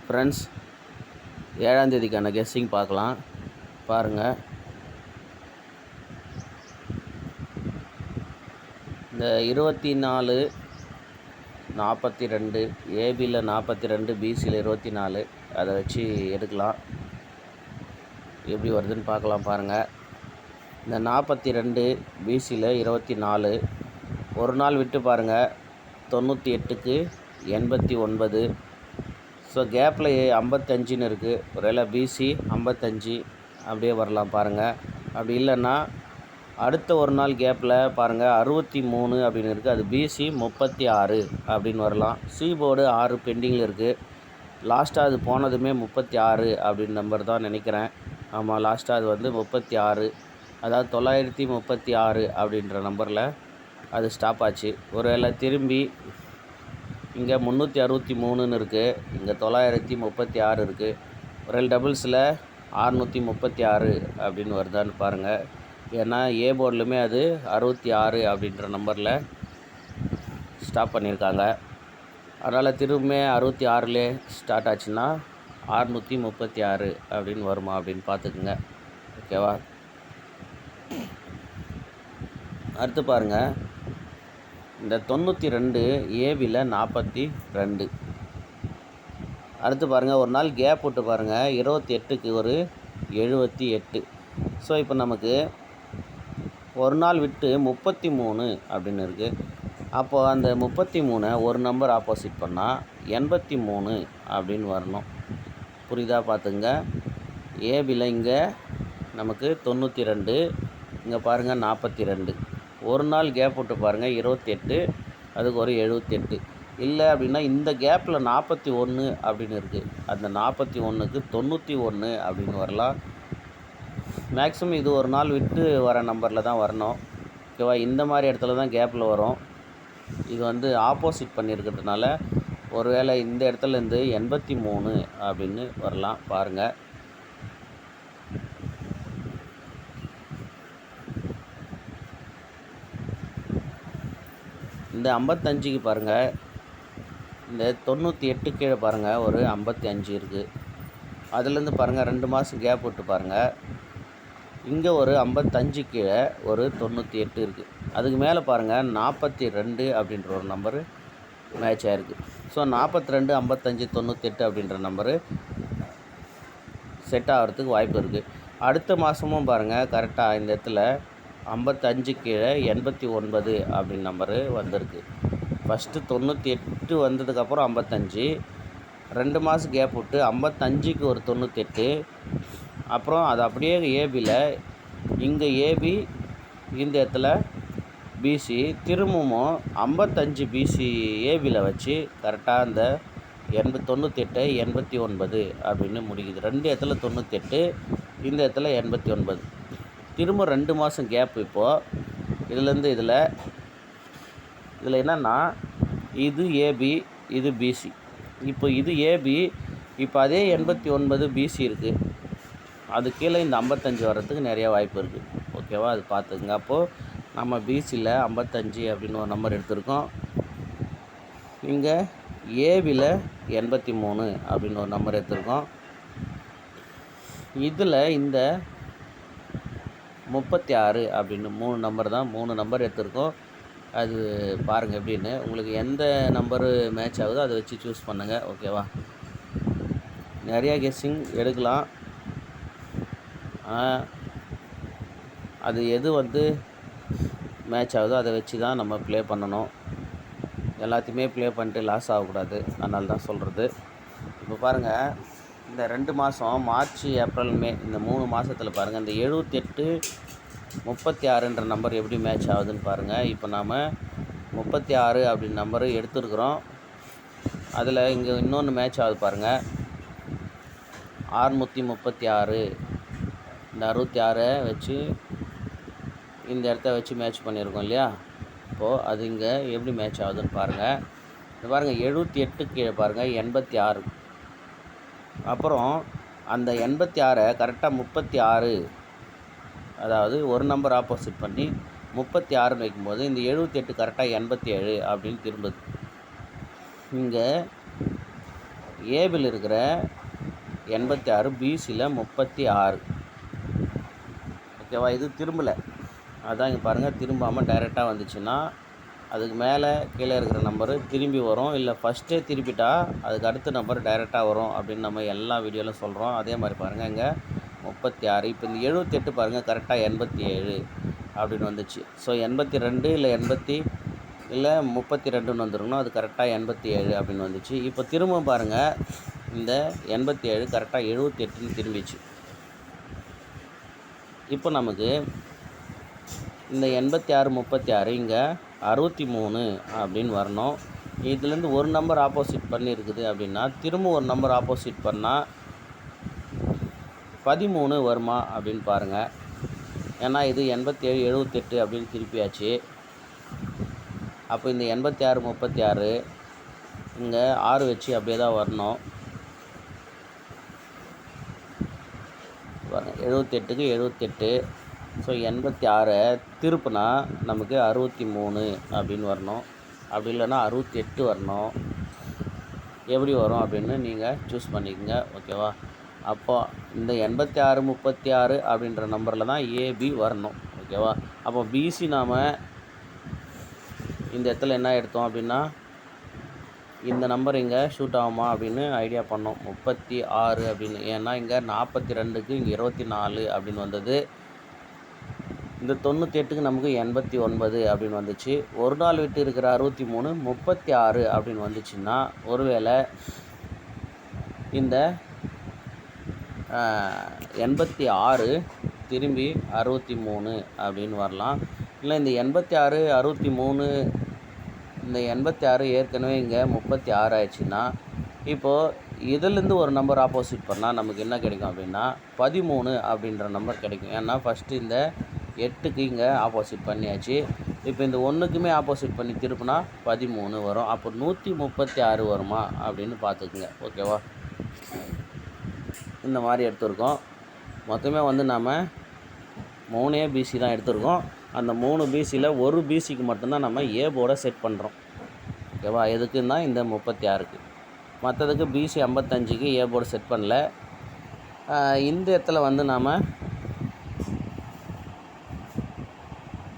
Friends, 7ஆம் தேதிக்கான guessing பார்க்கலாம். பாருங்கள். இந்த 24-42 ஏபியில் 42 பிசியில் 24 அதை வச்சு எடுக்கலாம். எப்படி வருதுன்னு பார்க்கலாம். பாருங்கள். இந்த 42 பிசியில் 24 ஒரு நாள் விட்டு பாருங்கள். 98க்கு 89. ஸோ கேப்பில் 55ன்னு இருக்குது. ஒருவேளை பிசி 55 அப்படியே வரலாம். பாருங்கள். அப்படி இல்லைன்னா அடுத்த ஒரு நாள் கேப்பில் பாருங்கள் 63 அப்படின்னு இருக்குது. அது பிசி 36 அப்படின்னு வரலாம். சி போர்டு 6 பெண்டிங்கில் இருக்குது. லாஸ்ட்டாக அது போனதுமே 36 அப்படின்னு நம்பர் தான் நினைக்கிறேன். ஆமாம், லாஸ்ட்டாக அது வந்து 36, அதாவது 936 அப்படின்ற நம்பரில் அது ஸ்டாப் ஆச்சு. ஒருவேளை திரும்பி இங்கே 363ன்னு இருக்குது, இங்கே 936 இருக்குது. ஒரு டபுள்ஸில் 636 அப்படின்னு வருதான்னு பாருங்கள். ஏன்னா ஏ போர்ட்லையுமே அது 66 அப்படின்ற நம்பரில் ஸ்டாப் பண்ணியிருக்காங்க. அதனால் திரும்பமே 66லே ஸ்டார்ட் ஆச்சுன்னா 636 அப்படின்னு வருமா அப்படின்னு பார்த்துக்குங்க. ஓகேவா? அடுத்து பாருங்கள். இந்த 92 ஏபியில் 42. அடுத்து பாருங்கள், ஒரு நாள் கேப் விட்டு பாருங்கள். 28க்கு ஒரு 78. ஸோ இப்போ நமக்கு ஒரு நாள் விட்டு 33 அப்படின்னு இருக்குது. அப்போது அந்த 33 ஒரு நம்பர் ஆப்போசிட் பண்ணால் 83 அப்படின்னு வரணும். புரியுதா? பார்த்துங்க. ஏபியில் இங்கே நமக்கு 92, இங்கே பாருங்கள் 42. ஒரு நாள் கேப் விட்டு பாருங்கள். 28, அதுக்கு ஒரு 78. இல்லை அப்படின்னா இந்த கேப்பில் 41 அப்படின்னு இருக்குது. அந்த 41க்கு 91 அப்படின்னு வரலாம். மேக்ஸிமம் இது ஒரு நாள் விட்டு வர நம்பரில் தான் வரணும். ஓகேவா? இந்த மாதிரி இடத்துல தான் கேப்பில் வரும். இது வந்து ஆப்போசிட் பண்ணியிருக்கிறதுனால ஒருவேளை இந்த இடத்துலேருந்து 83 அப்படின்னு வரலாம். பாருங்கள். இந்த 55க்கு பாருங்கள். இந்த 98 கீழே பாருங்கள் ஒரு 55 இருக்குது. அதுலேருந்து பாருங்கள் 2 மாதம் கேப் விட்டு பாருங்கள். இங்கே ஒரு 55 கீழே ஒரு 98 இருக்குது. அதுக்கு மேலே பாருங்கள் 42 அப்படின்ற ஒரு நம்பரு மேட்ச் ஆகிருக்கு. ஸோ 42, 55, 98 அப்படின்ற நம்பரு செட் ஆகிறதுக்கு வாய்ப்பு இருக்குது. அடுத்த மாதமும் பாருங்கள் கரெக்டாக இந்த இடத்துல 55 கீழே 89 அப்படின்னு நம்பரு வந்திருக்கு. ஃபஸ்ட்டு 98 வந்ததுக்கப்புறம் 55, 2 மாதம் கேப் விட்டு 55க்கு ஒரு 98. அப்புறம் அது அப்படியே ஏபியில் இங்கே ஏபி, இந்த இடத்துல பிசி, திரும்பவும் 55 பிசி ஏபியில் வச்சு கரெக்டாக அந்த 98 89 அப்படின்னு முடிக்குது. 2 இடத்துல 98, இந்த இடத்துல 89. திரும்ப 2 மாதம் கேப். இப்போது இதுலேருந்து இதில் என்னென்னா இது ஏபி, இது பிசி. இப்போ இது ஏபி, இப்போ அதே 89 பிசி இருக்குது. அது கீழே இந்த 55 வர்றதுக்கு நிறையா வாய்ப்பு இருக்குது. ஓகேவா? அது பார்த்துக்குங்க. அப்போது நம்ம பிசியில் 55 அப்படின்னு ஒரு நம்பர் எடுத்திருக்கோம். இங்கே ஏபியில் 83 அப்படின்னு ஒரு நம்பர் எடுத்திருக்கோம். இதில் இந்த 36 அப்படின்னு 3 நம்பர் தான், 3 நம்பர் எடுத்திருக்கோம். அது பாருங்கள் எப்படின்னு. உங்களுக்கு எந்த நம்பரு மேட்ச் ஆகுதோ அதை வச்சு சூஸ் பண்ணுங்கள். ஓகேவா? நிறையா கெஸ்ஸிங் எடுக்கலாம். அது எது வந்து மேட்ச் ஆகுதோ அதை வச்சு தான் நம்ம ப்ளே பண்ணணும். எல்லாத்தையுமே ப்ளே பண்ணிட்டு லாஸ் ஆகக்கூடாது. அதனால தான் சொல்கிறது. இப்போ பாருங்கள், இந்த 2 மாதம் மார்ச், ஏப்ரல், மே, இந்த 3 மாதத்தில் பாருங்கள் இந்த 78 36ன்ற நம்பர் எப்படி மேட்ச் ஆகுதுன்னு பாருங்கள். இப்போ நாம் 36 அப்படின்னு நம்பரு எடுத்துருக்குறோம். அதில் இங்கே இன்னொன்று மேட்ச் ஆகுது பாருங்கள். 636, இந்த 66 வச்சு இந்த இடத்த வச்சு மேட்ச் பண்ணியிருக்கோம் இல்லையா? இப்போது அது இங்கே எப்படி மேட்ச் ஆகுதுன்னு பாருங்கள். இது பாருங்கள் 78 கீழே பாருங்கள் 86. அப்புறம் அந்த 86 கரெக்டாக 36, அதாவது ஒரு நம்பர் ஆப்போசிட் பண்ணி 36 வைக்கும்போது இந்த 78 கரெக்டாக 87 அப்படின்னு திரும்புது. இங்கே ஏபியில் இருக்கிற 86, பிசியில் 36. ஓகேவா? இது திரும்பலை, அதான் இங்கே பாருங்கள், திரும்பாமல் டைரெக்டாக வந்துச்சுன்னா அதுக்கு மேலே கீழே இருக்கிற நம்பரு திரும்பி வரும், இல்லை ஃபஸ்ட்டே திருப்பிட்டா அதுக்கு அடுத்த நம்பர் டைரெக்டாக வரும் அப்படின்னு நம்ம எல்லா வீடியோவிலும் சொல்கிறோம். அதே மாதிரி பாருங்கள் இங்கே 36. இப்போ இந்த 78 பாருங்கள் கரெக்டாக 87 அப்படின்னு வந்துச்சு. ஸோ 82 இல்லை 32ன்னு வந்துருக்கணும், அது கரெக்டாக 87 அப்படின்னு வந்துச்சு. இப்போ திரும்ப பாருங்கள், இந்த 87 கரெக்டாக 78ன்னு திரும்பிச்சு. இப்போ நமக்கு இந்த 86, 36 இங்கே 63 அப்படின்னு வரணும். இதுலேருந்து ஒரு நம்பர் ஆப்போசிட் பண்ணியிருக்குது அப்படின்னா திரும்ப ஒரு நம்பர் ஆப்போசிட் பண்ணால் 13 வருமா அப்படின்னு பாருங்கள். ஏன்னா இது 87, 78 அப்படின்னு திருப்பியாச்சு. அப்போ இந்த 86, 36 இங்கே 6 வச்சு அப்படியே தான் வரணும். பாருங்கள் 78க்கு 78. ஸோ 86 திருப்புனா நமக்கு 63 அப்படின்னு வரணும். அப்படி இல்லைன்னா 68 வரணும். எப்படி வரும் அப்படின்னு நீங்கள் சூஸ் பண்ணிக்கோங்க. ஓகேவா? அப்போ இந்த 86, 36 அப்படின்ற நம்பரில் தான் ஏபி வரணும். ஓகேவா? அப்போ பிசி நாம் இந்த இடத்துல என்ன எடுத்தோம் அப்படின்னா இந்த நம்பர் இங்கே ஷூட் ஆகுமா அப்படின்னு ஐடியா பண்ணோம். 36 அப்படின்னு, ஏன்னா இங்கே 42க்கு இங்கே 24 அப்படின்னு வந்தது. இந்த 98க்கு நமக்கு 89 அப்படின்னு வந்துச்சு. ஒரு நாள் விட்டு இருக்கிற 63 36 அப்படின்னு வந்துச்சுன்னா ஒருவேளை இந்த 86 திரும்பி 63 அப்படின்னு வரலாம். இல்லை இந்த 86, 63, இந்த 86 ஏற்கனவே இங்கே 36 ஆயிடுச்சுன்னா இப்போது இதிலேருந்து ஒரு நம்பர் ஆப்போசிட் பண்ணால் நமக்கு என்ன கிடைக்கும் அப்படின்னா 13 அப்படின்ற நம்பர் கிடைக்கும். ஏன்னா ஃபஸ்ட்டு இந்த 8க்கு இங்கே ஆப்போசிட் பண்ணியாச்சு. இப்போ இந்த 1க்குமே ஆப்போசிட் பண்ணி திருப்பினா 13 வரும். அப்போ 136 வருமா அப்படின்னு பார்த்துக்குங்க. ஓகேவா? இந்த மாதிரி எடுத்துருக்கோம். மொத்தமே வந்து நாம் 3 பிசி தான் எடுத்துருக்கோம். அந்த 3 பிசியில் ஒரு பிசிக்கு மட்டும்தான் நம்ம ஏ போர்டை செட் பண்ணுறோம். ஓகேவா? எதுக்குன்னா இந்த 36க்கு. மற்றதுக்கு பிசி 55க்கு ஏ போர்டு செட் பண்ணல. இந்த இடத்துல வந்து நாம்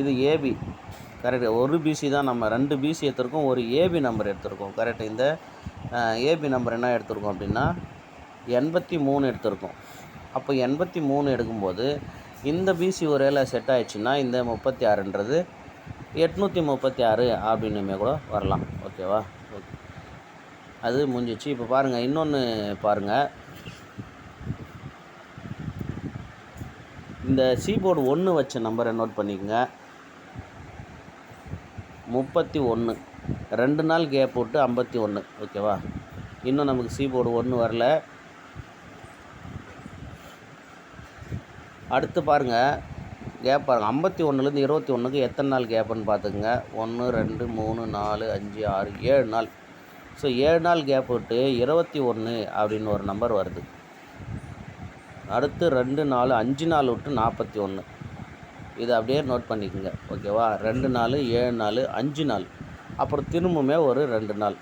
இது ஏபி கரெக்டு. ஒரு பிசி தான், நம்ம 2 பிசி எடுத்துருக்கோம், ஒரு ஏபி நம்பர் எடுத்துருக்கோம். கரெக்டு. இந்த ஏபி நம்பர் என்ன எடுத்துருக்கோம் அப்படின்னா 83 எடுத்துருக்கோம். அப்போ 83 எடுக்கும்போது இந்த பிசி ஒரேல செட் ஆகிடுச்சுன்னா இந்த 36ன்றது 836 அப்படின்னுமே கூட வரலாம். ஓகேவா? ஓகே, அது முடிஞ்சிச்சு. இப்போ பாருங்கள், இன்னொன்று பாருங்கள். இந்த சீபோர்டு 1 வச்ச நம்பரை நோட் பண்ணிக்கோங்க. 31, 2 நாள் கேப் விட்டு 51. ஓகேவா? இன்னும் நமக்கு சீபோர்டு 1 வரல. அடுத்து பாருங்கள், கேப் பாருங்கள். 51லேருந்து 21க்கு எத்தனை நாள் கேப்புன்னு பார்த்துக்குங்க. 1, 2, 3, 4, 5, 6, 7 நாள். ஸோ 7 நாள் கேப் விட்டு 21 அப்படின்னு ஒரு நம்பர் வருது. அடுத்து 2 நாள் 5 நாள் விட்டு 41. இதை அப்படியே நோட் பண்ணிக்கோங்க. ஓகேவா? 2 நாள், 7 நாள், 5 நாள், அப்புறம் திரும்பவுமே ஒரு 2 நாள்.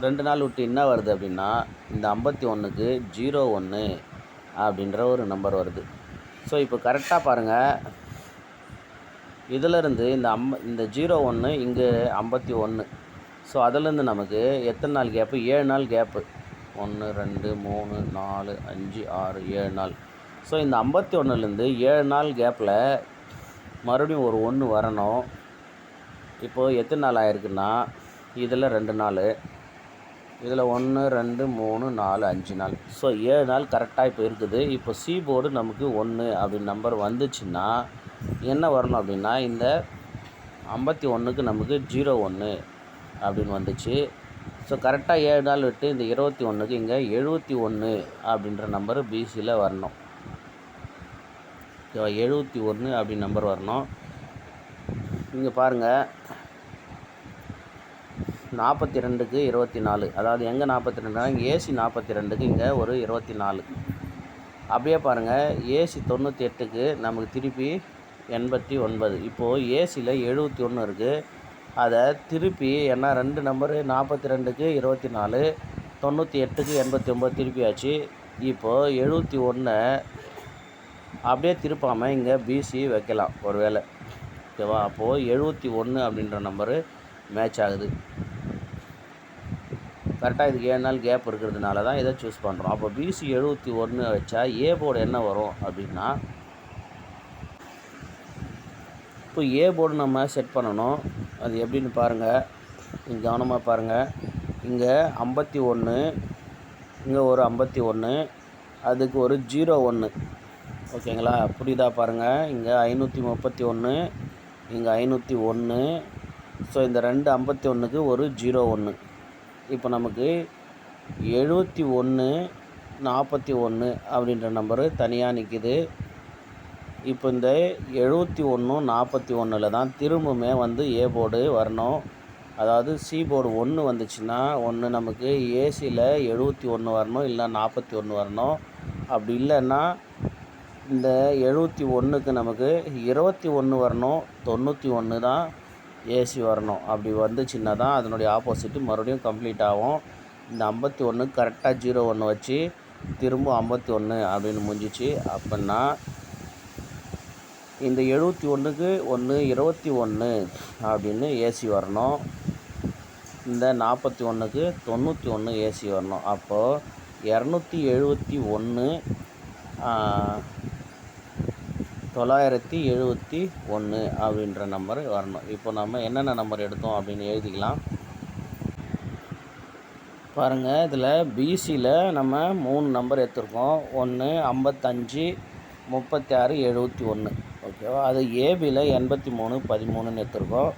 2 நாள் விட்டு என்ன வருது அப்படின்னா இந்த 51க்கு 01 அப்படின்ற ஒரு நம்பர் வருது. ஸோ இப்போ கரெக்டாக பாருங்கள், இதிலேருந்து இந்த 01 இங்கே 51. ஸோ அதிலேருந்து நமக்கு எத்தனை நாள் கேப்பு? 7 நாள் கேப்பு. 1, 2, 3, 4, 5, 6, 7 நாள். ஸோ இந்த 51லேருந்து 7 நாள் கேப்பில் மறுபடியும் ஒரு 1 வரணும். இப்போது எத்தனை நாள் ஆயிருக்குன்னா இதில் 2 நாள், இதில் 1, 2, 3, 4, 5 நாள். ஸோ 7 நாள் கரெக்டாக இப்போ இருக்குது. இப்போ சி போர்டு நமக்கு 1 அப்படின்னு நம்பர் வந்துச்சுன்னா என்ன வரணும் அப்படின்னா இந்த 51க்கு நமக்கு 01 அப்படின்னு வந்துச்சு. ஸோ கரெக்டாக 7 நாள் விட்டு இந்த 21க்கு இங்கே 71 அப்படின்ற நம்பர் பிசியில் வரணும். 71 அப்படின்னு நம்பர் வரணும். இங்கே பாருங்கள், 42க்கு 24. அதாவது எங்கே 42னா இங்கே ஏசி 42க்கு இங்கே ஒரு 24. அப்படியே பாருங்கள், ஏசி 98க்கு நமக்கு திருப்பி 89. இப்போது ஏசியில் 71 இருக்குது. அதை திருப்பி, ஏன்னா 2 நம்பரு 42க்கு 24, 98க்கு 89 திருப்பியாச்சு. இப்போது 71 அப்படியே திருப்பாமல் இங்கே பிசி வைக்கலாம் ஒரு வேளை. ஓகேவா? அப்போது 71 அப்படின்ற நம்பரு மேட்ச் ஆகுது. கரெக்டாக இதுக்கு 7 நாள் கேப் இருக்கிறதுனால தான் இதை சூஸ் பண்ணுறோம். அப்போ பிசி 71 வச்சா ஏ போர்டு என்ன வரும் அப்படின்னா, இப்போ ஏ போர்டு நம்ம செட் பண்ணணும். அது எப்படின்னு பாருங்கள், நீங்கள் கவனமாக பாருங்கள். இங்கே 51, இங்கே ஒரு 51, அதுக்கு ஒரு 01. ஓகேங்களா? புரியுதா பாருங்கள். இங்கே 531, இங்கே 501. ஸோ இந்த ரெண்டு 51க்கு ஒரு 01. இப்போ நமக்கு 71, 41 அப்படின்ற நம்பரு தனியாக நிற்கிது. இப்போ இந்த 71, 41 தான் திரும்பவுமே வந்து ஏ போர்டு வரணும். அதாவது சி போர்டு 1 வந்துச்சுன்னா நமக்கு ஏசியில் 71 வரணும், இல்லை 41 வரணும். அப்படி இல்லைன்னா இந்த 71க்கு நமக்கு 21 வரணும், 91 தான் ஏசி வரணும். அப்படி வந்துச்சுன்னா தான் அதனுடைய ஆப்போசிட்டு மறுபடியும் கம்ப்ளீட் ஆகும். இந்த 51 கரெக்டாக 01 வச்சு திரும்ப 51 அப்படின்னு முடிஞ்சிச்சு. அப்படின்னா இந்த 71க்கு 21 அப்படின்னு ஏசி வரணும். இந்த 41க்கு 91 ஏசி வரணும். அப்போது 271 971 அப்படின்ற நம்பர் வரணும். இப்போ நம்ம என்னென்ன நம்பர் எடுத்தோம் அப்படின்னு எழுதிக்கலாம். பாருங்கள், இதில் பிசியில் நம்ம 3 நம்பர் எடுத்துருக்கோம். 1 55 36 71. ஓகேவா? அது ஏபியில் 83 13ன்னு எடுத்துருக்கோம்.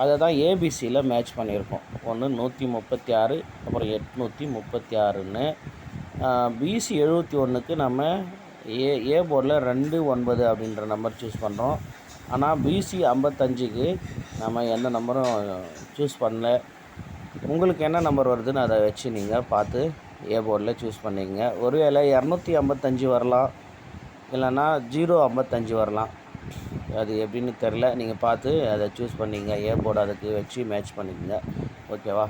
அதை தான் ஏபிசியில் மேட்ச் பண்ணியிருக்கோம். 136, அப்புறம் 836ன்னு. பிசி 71க்கு நம்ம ஏ போர்டில் 29 அப்படின்ற நம்பர் சூஸ் பண்ணுறோம். ஆனால் பிசி 55க்கு நம்ம எந்த நம்பரும் சூஸ் பண்ணல. உங்களுக்கு என்ன நம்பர் வருதுன்னு அதை வச்சு நீங்கள் பார்த்து ஏ போர்டில் சூஸ் பண்ணிக்கங்க. ஒருவேளை 255 வரலாம், இல்லைன்னா 055 வரலாம். அது எப்படின்னு தெரில. நீங்கள் பார்த்து அதை சூஸ் பண்ணிங்க. ஏ போர்டு அதுக்கு வச்சு மேட்ச் பண்ணிக்கங்க. ஓகேவா?